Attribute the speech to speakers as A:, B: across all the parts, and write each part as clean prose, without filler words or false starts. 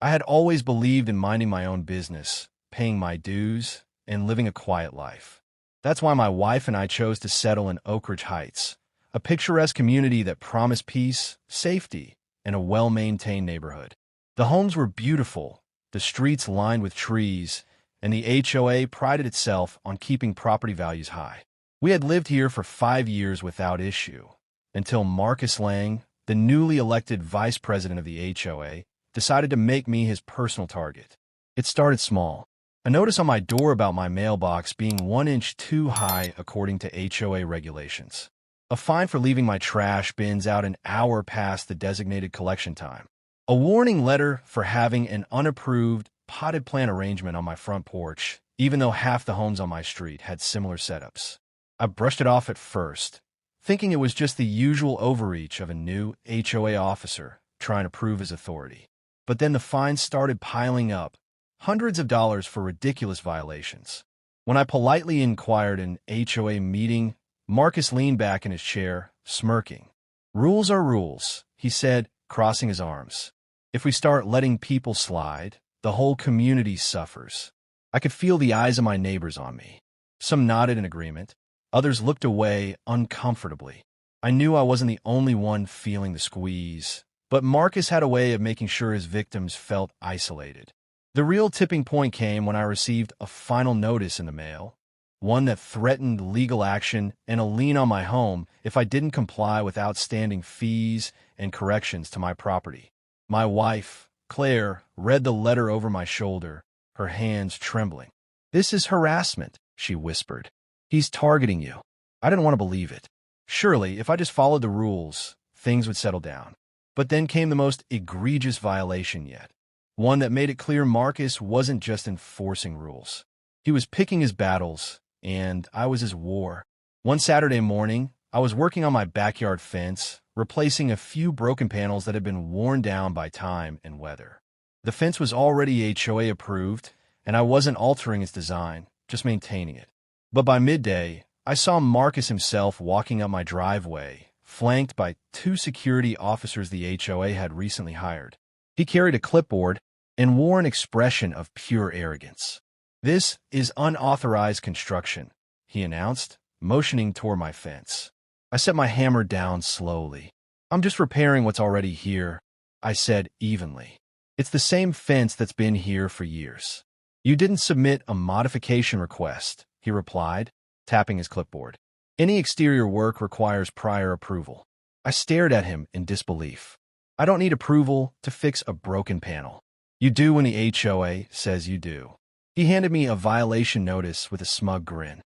A: I had always believed in minding my own business, paying my dues, and living a quiet life. That's why my wife and I chose to settle in Oakridge Heights, a picturesque community that promised peace, safety, and a well-maintained neighborhood. The homes were beautiful, the streets lined with trees, and the HOA prided itself on keeping property values high. We had lived here for 5 years without issue, until Marcus Lang, the newly elected vice president of the HOA, decided to make me his personal target. It started small. A notice on my door about my mailbox being 1 inch too high according to HOA regulations. A fine for leaving my trash bins out an hour past the designated collection time. A warning letter for having an unapproved potted plant arrangement on my front porch, even though half the homes on my street had similar setups. I brushed it off at first, thinking it was just the usual overreach of a new HOA officer trying to prove his authority. But then the fines started piling up, hundreds of dollars for ridiculous violations. When I politely inquired in an HOA meeting, Marcus leaned back in his chair, smirking. "Rules are rules," he said, crossing his arms. "If we start letting people slide, the whole community suffers." I could feel the eyes of my neighbors on me. Some nodded in agreement. Others looked away uncomfortably. I knew I wasn't the only one feeling the squeeze, but Marcus had a way of making sure his victims felt isolated. The real tipping point came when I received a final notice in the mail, one that threatened legal action and a lien on my home if I didn't comply with outstanding fees and corrections to my property. My wife, Claire, read the letter over my shoulder, her hands trembling. "This is harassment," she whispered. "He's targeting you." I didn't want to believe it. Surely, if I just followed the rules, things would settle down. But then came the most egregious violation yet. One that made it clear Marcus wasn't just enforcing rules. He was picking his battles, and I was his war. One Saturday morning, I was working on my backyard fence, replacing a few broken panels that had been worn down by time and weather. The fence was already HOA approved, and I wasn't altering its design, just maintaining it. But by midday, I saw Marcus himself walking up my driveway, flanked by 2 security officers the HOA had recently hired. He carried a clipboard and wore an expression of pure arrogance. "This is unauthorized construction," he announced, motioning toward my fence. I set my hammer down slowly. "I'm just repairing what's already here," I said evenly. "It's the same fence that's been here for years." "You didn't submit a modification request," he replied, tapping his clipboard. "Any exterior work requires prior approval." I stared at him in disbelief. "I don't need approval to fix a broken panel." "You do when the HOA says you do." He handed me a violation notice with a smug grin.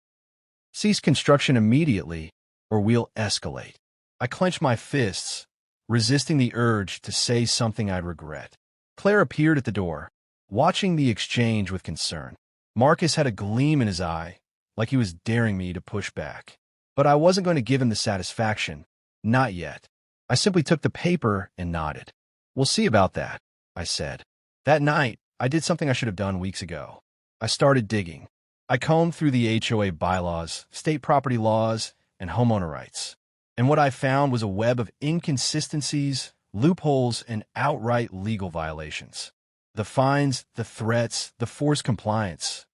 A: "Cease construction immediately, or we'll escalate." I clenched my fists, resisting the urge to say something I'd regret. Claire appeared at the door, watching the exchange with concern. Marcus had a gleam in his eye, like he was daring me to push back. But I wasn't going to give him the satisfaction. Not yet. I simply took the paper and nodded. "We'll see about that," I said. That night, I did something I should have done weeks ago. I started digging. I combed through the HOA bylaws, state property laws, and homeowner rights. And what I found was a web of inconsistencies, loopholes, and outright legal violations. The fines, the threats, the forced compliance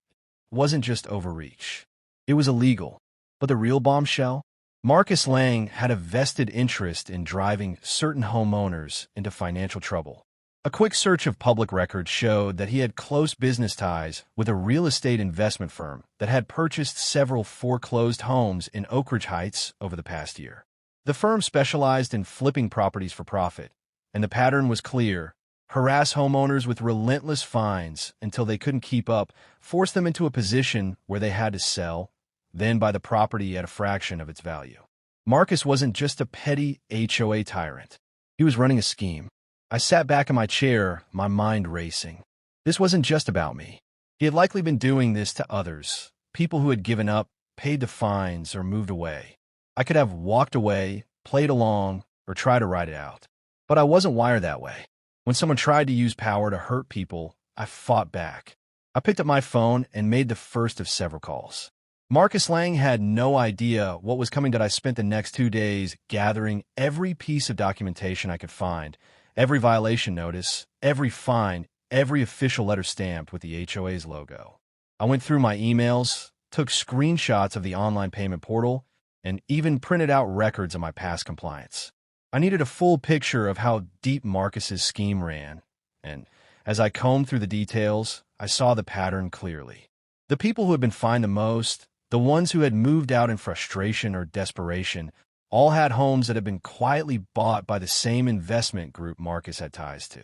A: wasn't just overreach. It was illegal. But the real bombshell? Marcus Lang had a vested interest in driving certain homeowners into financial trouble. A quick search of public records showed that he had close business ties with a real estate investment firm that had purchased several foreclosed homes in Oakridge Heights over the past year. The firm specialized in flipping properties for profit, and the pattern was clear: harass homeowners with relentless fines until they couldn't keep up, force them into a position where they had to sell, then buy the property at a fraction of its value. Marcus wasn't just a petty HOA tyrant. He was running a scheme. I sat back in my chair, my mind racing. This wasn't just about me. He had likely been doing this to others, people who had given up, paid the fines, or moved away. I could have walked away, played along, or tried to ride it out. But I wasn't wired that way. When someone tried to use power to hurt people, I fought back. I picked up my phone and made the first of several calls. Marcus Lang had no idea what was coming that I spent the next 2 days gathering every piece of documentation I could find, every violation notice, every fine, every official letter stamped with the HOA's logo. I went through my emails, took screenshots of the online payment portal, and even printed out records of my past compliance. I needed a full picture of how deep Marcus's scheme ran, and as I combed through the details, I saw the pattern clearly. The people who had been fined the most, the ones who had moved out in frustration or desperation, all had homes that had been quietly bought by the same investment group Marcus had ties to.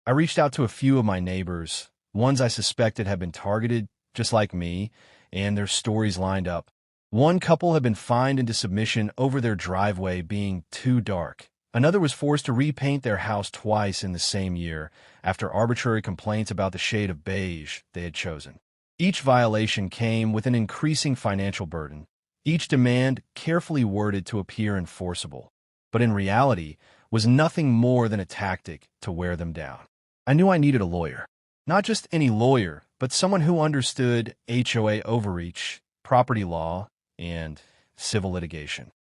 A: I reached out to a few of my neighbors, ones I suspected had been targeted, just like me, and their stories lined up. One couple had been fined into submission over their driveway being too dark. Another was forced to repaint their house twice in the same year after arbitrary complaints about the shade of beige they had chosen. Each violation came with an increasing financial burden, each demand carefully worded to appear enforceable, but in reality was nothing more than a tactic to wear them down. I knew I needed a lawyer. Not just any lawyer, but someone who understood HOA overreach, property law, and civil litigation.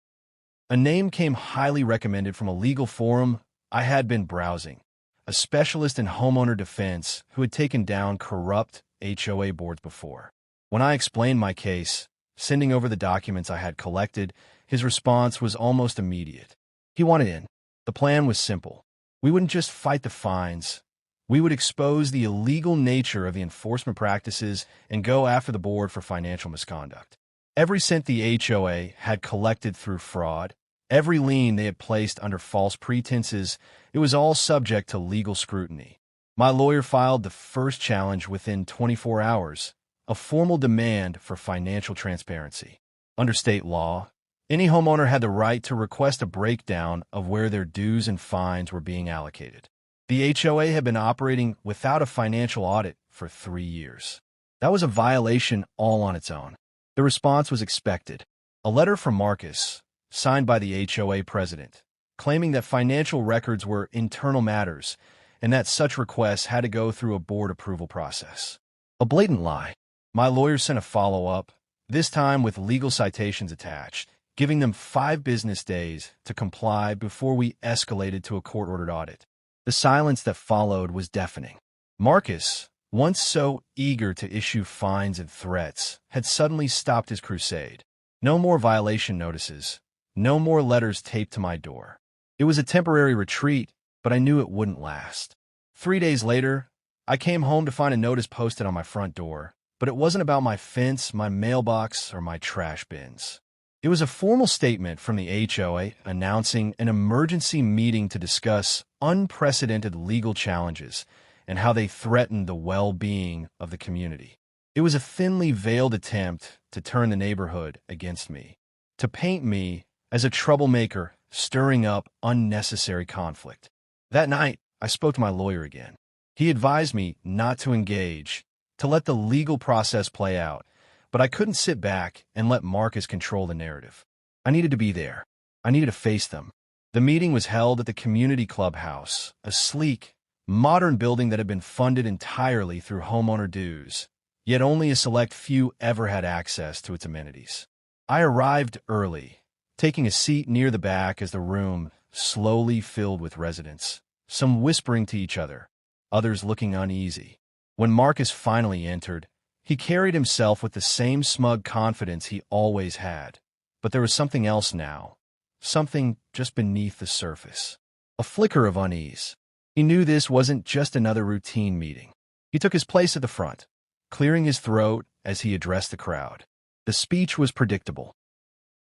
A: A name came highly recommended from a legal forum I had been browsing, a specialist in homeowner defense who had taken down corrupt HOA boards before. When I explained my case, sending over the documents I had collected, his response was almost immediate. He wanted in. The plan was simple. We wouldn't just fight the fines. We would expose the illegal nature of the enforcement practices and go after the board for financial misconduct. Every cent the HOA had collected through fraud, every lien they had placed under false pretenses, it was all subject to legal scrutiny. My lawyer filed the first challenge within 24 hours, a formal demand for financial transparency. Under state law, any homeowner had the right to request a breakdown of where their dues and fines were being allocated. The HOA had been operating without a financial audit for 3 years. That was a violation all on its own. The response was expected. A letter from Marcus, signed by the HOA president, claiming that financial records were internal matters and that such requests had to go through a board approval process. A blatant lie. My lawyer sent a follow-up, this time with legal citations attached, giving them 5 business days to comply before we escalated to a court-ordered audit. The silence that followed was deafening. Marcus, once so eager to issue fines and threats, had suddenly stopped his crusade. No more violation notices, no more letters taped to my door. It was a temporary retreat, but I knew it wouldn't last. 3 days later, I came home to find a notice posted on my front door, but it wasn't about my fence, my mailbox, or my trash bins. It was a formal statement from the HOA announcing an emergency meeting to discuss unprecedented legal challenges and how they threatened the well-being of the community. It was a thinly veiled attempt to turn the neighborhood against me, to paint me as a troublemaker stirring up unnecessary conflict. That night, I spoke to my lawyer again. He advised me not to engage, to let the legal process play out, but I couldn't sit back and let Marcus control the narrative. I needed to be there. I needed to face them. The meeting was held at the community clubhouse, a sleek, modern building that had been funded entirely through homeowner dues, yet only a select few ever had access to its amenities. I arrived early, taking a seat near the back as the room slowly filled with residents, some whispering to each other, others looking uneasy. When Marcus finally entered, he carried himself with the same smug confidence he always had. But there was something else now, something just beneath the surface. A flicker of unease. He knew this wasn't just another routine meeting. He took his place at the front, clearing his throat as he addressed the crowd. The speech was predictable.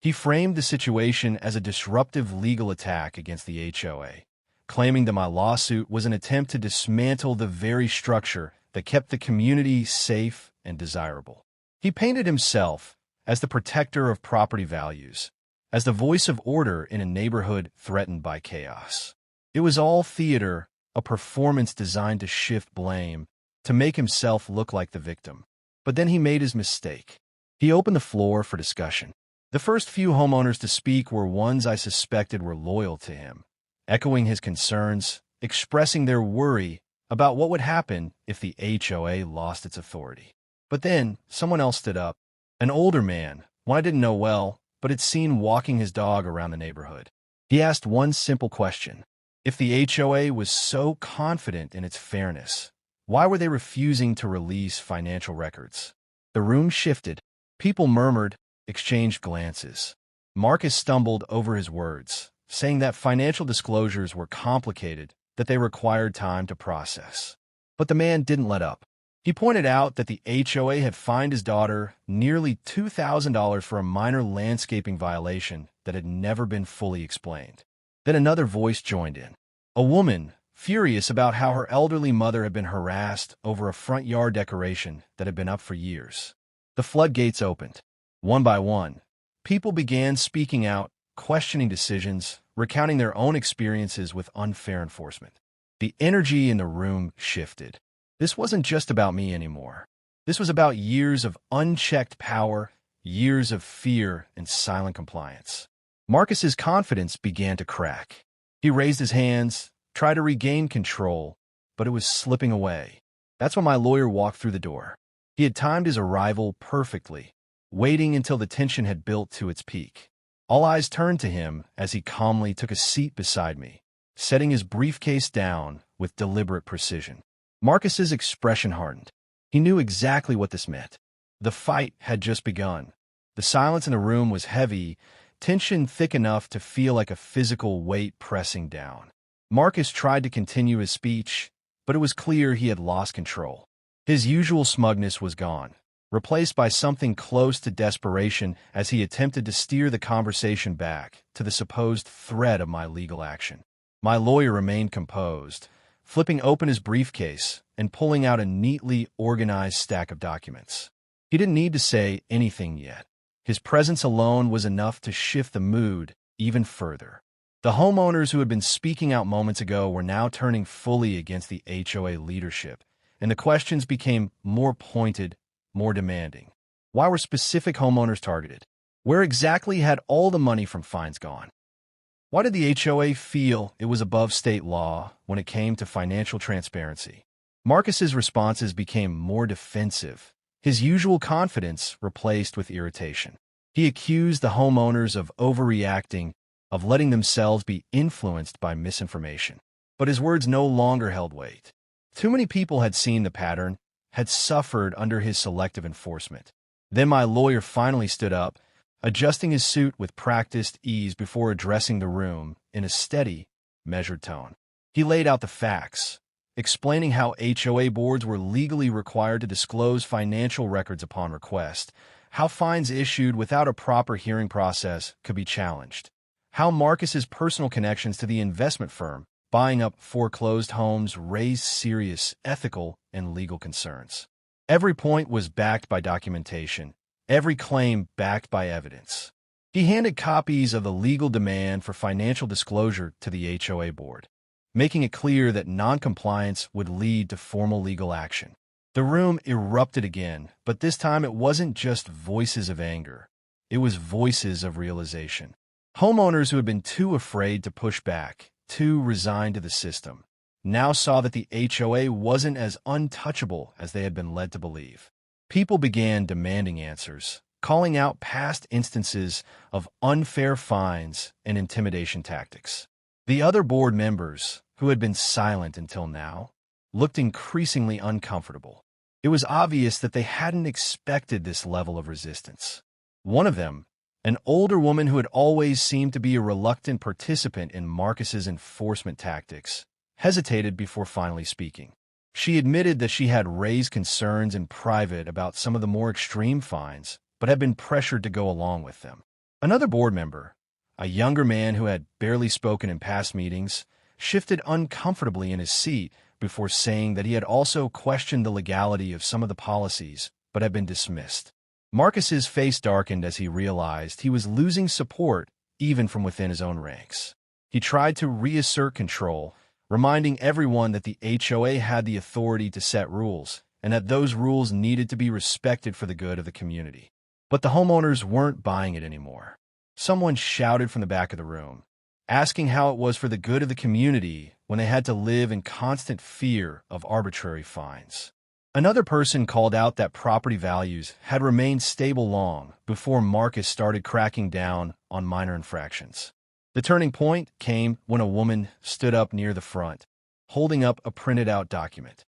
A: He framed the situation as a disruptive legal attack against the HOA, claiming that my lawsuit was an attempt to dismantle the very structure that kept the community safe and desirable. He painted himself as the protector of property values, as the voice of order in a neighborhood threatened by chaos. It was all theater, a performance designed to shift blame, to make himself look like the victim. But then he made his mistake. He opened the floor for discussion. The first few homeowners to speak were ones I suspected were loyal to him, echoing his concerns, expressing their worry about what would happen if the HOA lost its authority. But then, someone else stood up, an older man, one I didn't know well, but had seen walking his dog around the neighborhood. He asked one simple question. If the HOA was so confident in its fairness, Why were they refusing to release financial records? The room shifted. People murmured, exchanged glances. Marcus stumbled over his words, saying that financial disclosures were complicated, that they required time to process. But the man didn't let up. He pointed out that the HOA had fined his daughter nearly $2,000 for a minor landscaping violation that had never been fully explained. Then another voice joined in. A woman, furious about how her elderly mother had been harassed over a front yard decoration that had been up for years. The floodgates opened. One by one, people began speaking out, questioning decisions, recounting their own experiences with unfair enforcement. The energy in the room shifted. This wasn't just about me anymore. This was about years of unchecked power, years of fear and silent compliance. Marcus's confidence began to crack. He raised his hands, tried to regain control, but it was slipping away. That's when my lawyer walked through the door. He had timed his arrival perfectly, waiting until the tension had built to its peak. All eyes turned to him as he calmly took a seat beside me, setting his briefcase down with deliberate precision. Marcus's expression hardened. He knew exactly what this meant. The fight had just begun. The silence in the room was heavy, tension thick enough to feel like a physical weight pressing down. Marcus tried to continue his speech, but it was clear he had lost control. His usual smugness was gone, replaced by something close to desperation as he attempted to steer the conversation back to the supposed threat of my legal action. My lawyer remained composed, flipping open his briefcase and pulling out a neatly organized stack of documents. He didn't need to say anything yet. His presence alone was enough to shift the mood even further. The homeowners who had been speaking out moments ago were now turning fully against the HOA leadership, and the questions became more pointed, more demanding. Why were specific homeowners targeted? Where exactly had all the money from fines gone? Why did the HOA feel it was above state law when it came to financial transparency? Marcus's responses became more defensive, his usual confidence replaced with irritation. He accused the homeowners of overreacting, of letting themselves be influenced by misinformation. But his words no longer held weight. Too many people had seen the pattern, had suffered under his selective enforcement. Then my lawyer finally stood up, adjusting his suit with practiced ease before addressing the room in a steady, measured tone. He laid out the facts, explaining how HOA boards were legally required to disclose financial records upon request, how fines issued without a proper hearing process could be challenged, how Marcus's personal connections to the investment firm buying up foreclosed homes raised serious ethical and legal concerns. Every point was backed by documentation, every claim backed by evidence. He handed copies of the legal demand for financial disclosure to the HOA board, making it clear that noncompliance would lead to formal legal action. The room erupted again, but this time it wasn't just voices of anger. It was voices of realization. Homeowners who had been too afraid to push back, too resigned to the system, now saw that the HOA wasn't as untouchable as they had been led to believe. People began demanding answers, calling out past instances of unfair fines and intimidation tactics. The other board members, who had been silent until now, looked increasingly uncomfortable. It was obvious that they hadn't expected this level of resistance. One of them, an older woman who had always seemed to be a reluctant participant in Marcus's enforcement tactics, hesitated before finally speaking. She admitted that she had raised concerns in private about some of the more extreme fines, but had been pressured to go along with them. Another board member, a younger man who had barely spoken in past meetings, shifted uncomfortably in his seat before saying that he had also questioned the legality of some of the policies, but had been dismissed. Marcus's face darkened as he realized he was losing support even from within his own ranks. He tried to reassert control, reminding everyone that the HOA had the authority to set rules, and that those rules needed to be respected for the good of the community. But the homeowners weren't buying it anymore. Someone shouted from the back of the room, asking how it was for the good of the community when they had to live in constant fear of arbitrary fines. Another person called out that property values had remained stable long before Marcus started cracking down on minor infractions. The turning point came when a woman stood up near the front, holding up a printed-out document.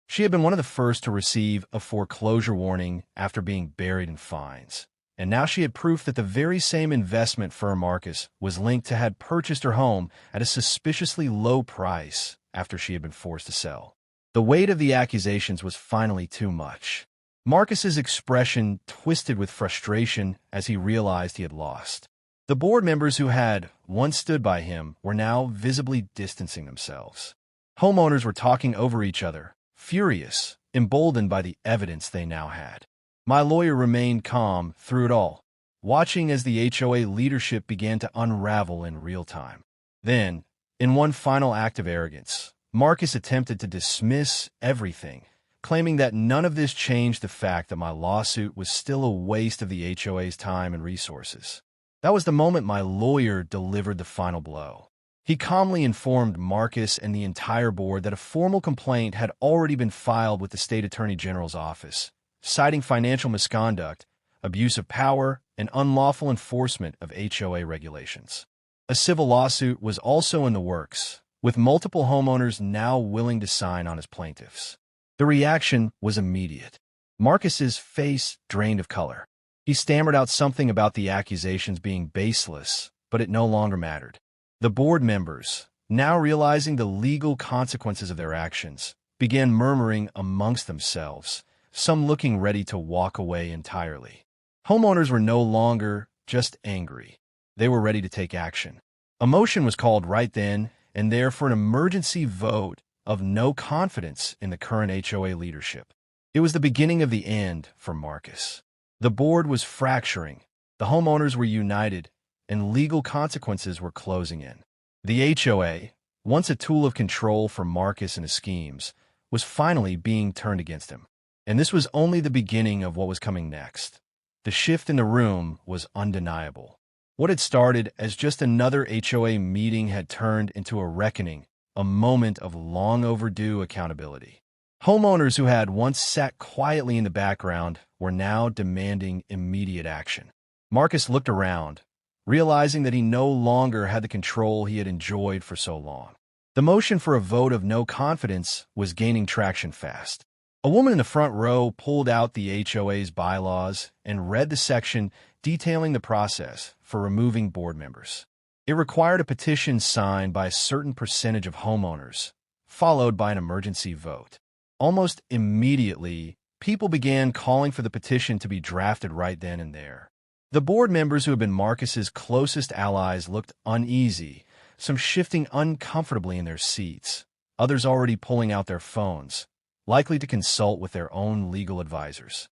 A: She had been one of the first to receive a foreclosure warning after being buried in fines. And now she had proof that the very same investment firm Marcus was linked to had purchased her home at a suspiciously low price after she had been forced to sell. The weight of the accusations was finally too much. Marcus's expression twisted with frustration as he realized he had lost. The board members who had once stood by him were now visibly distancing themselves. Homeowners were talking over each other, furious, emboldened by the evidence they now had. My lawyer remained calm through it all, watching as the HOA leadership began to unravel in real time. Then, in one final act of arrogance, Marcus attempted to dismiss everything, claiming that none of this changed the fact that my lawsuit was still a waste of the HOA's time and resources. That was the moment my lawyer delivered the final blow. He calmly informed Marcus and the entire board that a formal complaint had already been filed with the state attorney general's office, citing financial misconduct, abuse of power, and unlawful enforcement of HOA regulations. A civil lawsuit was also in the works, with multiple homeowners now willing to sign on as plaintiffs. The reaction was immediate. Marcus's face drained of color. He stammered out something about the accusations being baseless, but it no longer mattered. The board members, now realizing the legal consequences of their actions, began murmuring amongst themselves, some looking ready to walk away entirely. Homeowners were no longer just angry. They were ready to take action. A motion was called right then and there for an emergency vote of no confidence in the current HOA leadership. It was the beginning of the end for Marcus. The board was fracturing, the homeowners were united, and legal consequences were closing in. The HOA, once a tool of control for Marcus and his schemes, was finally being turned against him. And this was only the beginning of what was coming next. The shift in the room was undeniable. What had started as just another HOA meeting had turned into a reckoning, a moment of long overdue accountability. Homeowners who had once sat quietly in the background were now demanding immediate action. Marcus looked around, realizing that he no longer had the control he had enjoyed for so long. The motion for a vote of no confidence was gaining traction fast. A woman in the front row pulled out the HOA's bylaws and read the section detailing the process for removing board members. It required a petition signed by a certain percentage of homeowners, followed by an emergency vote. Almost immediately, people began calling for the petition to be drafted right then and there. The board members who had been Marcus's closest allies looked uneasy, some shifting uncomfortably in their seats, others already pulling out their phones, likely to consult with their own legal advisors.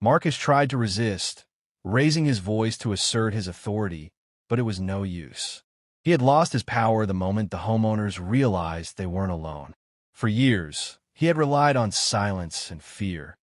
A: Marcus tried to resist, raising his voice to assert his authority, but it was no use. He had lost his power the moment the homeowners realized they weren't alone. For years, he had relied on silence and fear,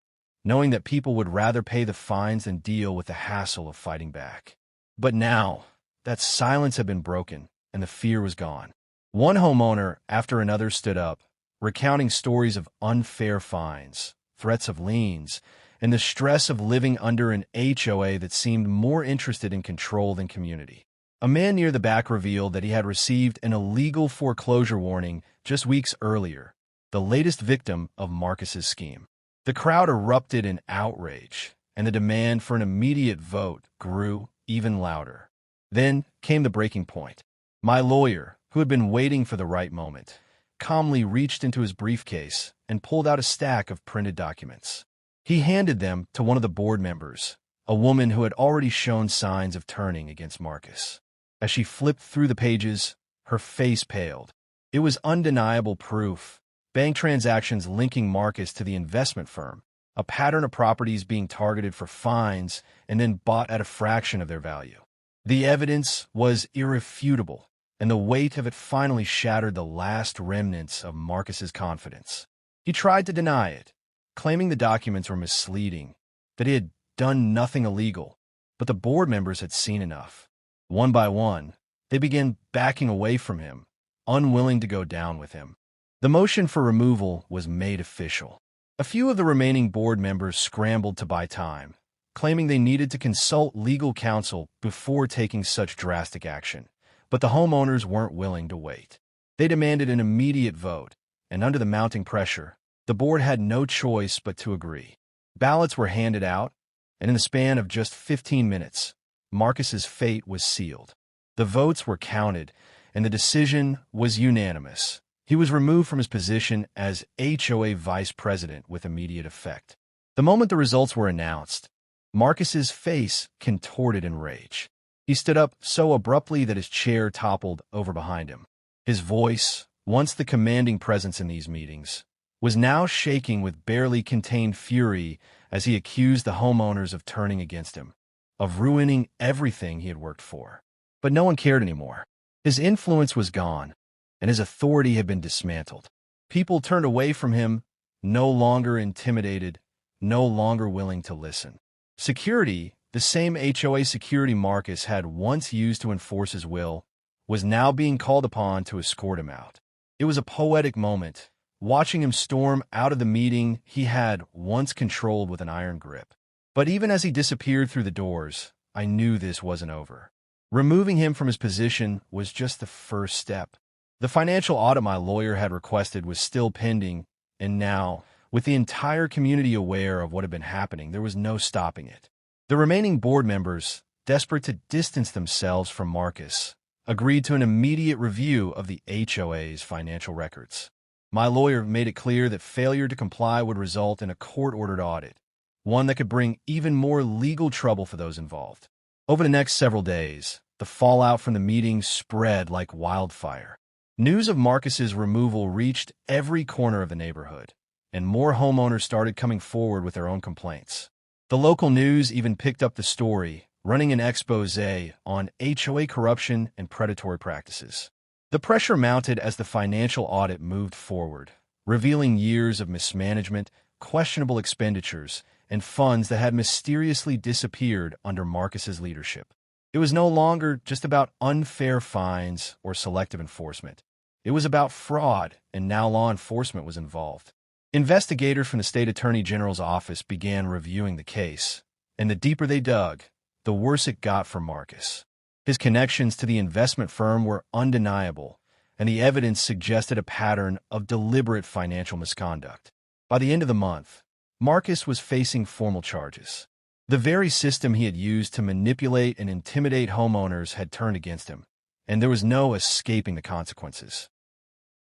A: knowing that people would rather pay the fines than deal with the hassle of fighting back. But now, that silence had been broken, and the fear was gone. One homeowner after another stood up, recounting stories of unfair fines, threats of liens, and the stress of living under an HOA that seemed more interested in control than community. A man near the back revealed that he had received an illegal foreclosure warning just weeks earlier, the latest victim of Marcus's scheme. The crowd erupted in outrage, and the demand for an immediate vote grew even louder. Then came the breaking point. My lawyer, who had been waiting for the right moment, calmly reached into his briefcase and pulled out a stack of printed documents. He handed them to one of the board members, a woman who had already shown signs of turning against Marcus. As she flipped through the pages, her face paled. It was undeniable proof. Bank transactions linking Marcus to the investment firm, a pattern of properties being targeted for fines and then bought at a fraction of their value. The evidence was irrefutable, and the weight of it finally shattered the last remnants of Marcus's confidence. He tried to deny it, claiming the documents were misleading, that he had done nothing illegal, but the board members had seen enough. One by one, they began backing away from him, unwilling to go down with him. The motion for removal was made official. A few of the remaining board members scrambled to buy time, claiming they needed to consult legal counsel before taking such drastic action. But the homeowners weren't willing to wait. They demanded an immediate vote, and under the mounting pressure, the The board had no choice but to agree. Ballots were handed out, and in the span of just 15 minutes, Marcus's fate was sealed. The votes were counted, and the decision was unanimous. He was removed from his position as HOA vice president with immediate effect. The moment the results were announced, Marcus's face contorted in rage. He stood up so abruptly that his chair toppled over behind him. His voice, once the commanding presence in these meetings, was now shaking with barely contained fury as he accused the homeowners of turning against him, of ruining everything he had worked for. But no one cared anymore. His influence was gone, and his authority had been dismantled. People turned away from him, no longer intimidated, no longer willing to listen. Security, the same HOA security Marcus had once used to enforce his will, was now being called upon to escort him out. It was a poetic moment, watching him storm out of the meeting he had once controlled with an iron grip. But even as he disappeared through the doors, I knew this wasn't over. Removing him from his position was just the first step. The financial audit my lawyer had requested was still pending, and now, with the entire community aware of what had been happening, there was no stopping it. The remaining board members, desperate to distance themselves from Marcus, agreed to an immediate review of the HOA's financial records. My lawyer made it clear that failure to comply would result in a court-ordered audit, one that could bring even more legal trouble for those involved. Over the next several days, the fallout from the meeting spread like wildfire. News of Marcus's removal reached every corner of the neighborhood, and more homeowners started coming forward with their own complaints. The local news even picked up the story, running an expose on HOA corruption and predatory practices. The pressure mounted as the financial audit moved forward, revealing years of mismanagement, questionable expenditures, and funds that had mysteriously disappeared under Marcus's leadership. It was no longer just about unfair fines or selective enforcement. It was about fraud, and now law enforcement was involved. Investigators from the state attorney general's office began reviewing the case, and the deeper they dug, the worse it got for Marcus. His connections to the investment firm were undeniable, and the evidence suggested a pattern of deliberate financial misconduct. By the end of the month, Marcus was facing formal charges. The very system he had used to manipulate and intimidate homeowners had turned against him, and there was no escaping the consequences.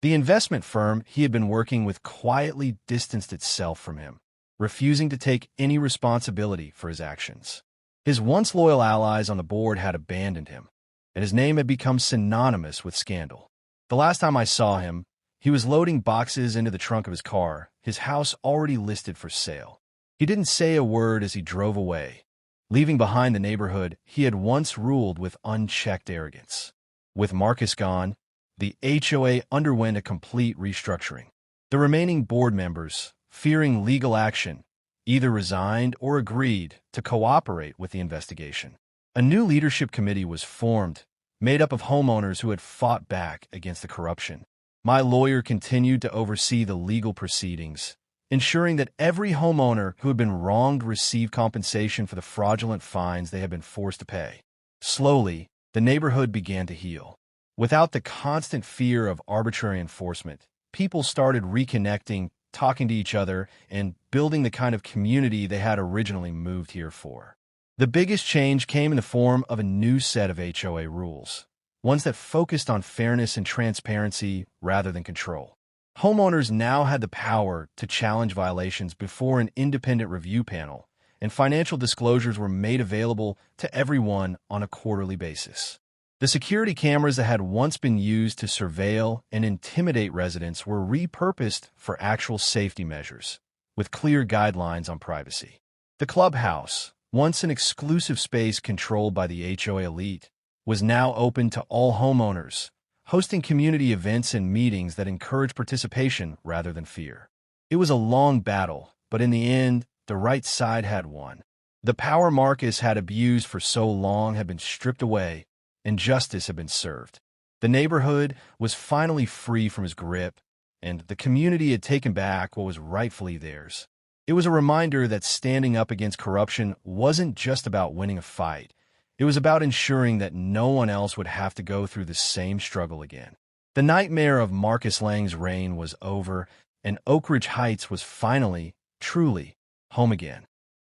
A: The investment firm he had been working with quietly distanced itself from him, refusing to take any responsibility for his actions. His once loyal allies on the board had abandoned him, and his name had become synonymous with scandal. The last time I saw him, he was loading boxes into the trunk of his car, his house already listed for sale. He didn't say a word as he drove away, leaving behind the neighborhood he had once ruled with unchecked arrogance. With Marcus gone, the HOA underwent a complete restructuring. The remaining board members, fearing legal action, either resigned or agreed to cooperate with the investigation. A new leadership committee was formed, made up of homeowners who had fought back against the corruption. My lawyer continued to oversee the legal proceedings, ensuring that every homeowner who had been wronged received compensation for the fraudulent fines they had been forced to pay. Slowly, the neighborhood began to heal. Without the constant fear of arbitrary enforcement, people started reconnecting, talking to each other, and building the kind of community they had originally moved here for. The biggest change came in the form of a new set of HOA rules, ones that focused on fairness and transparency rather than control. Homeowners now had the power to challenge violations before an independent review panel, and financial disclosures were made available to everyone on a quarterly basis. The security cameras that had once been used to surveil and intimidate residents were repurposed for actual safety measures, with clear guidelines on privacy. The clubhouse, once an exclusive space controlled by the HOA elite, was now open to all homeowners, hosting community events and meetings that encouraged participation rather than fear. It was a long battle, but in the end, the right side had won. The power Marcus had abused for so long had been stripped away, and justice had been served. The neighborhood was finally free from his grip, and the community had taken back what was rightfully theirs. It was a reminder that standing up against corruption wasn't just about winning a fight. It was about ensuring that no one else would have to go through the same struggle again. The nightmare of Marcus Lang's reign was over, and Oakridge Heights was finally, truly, home again.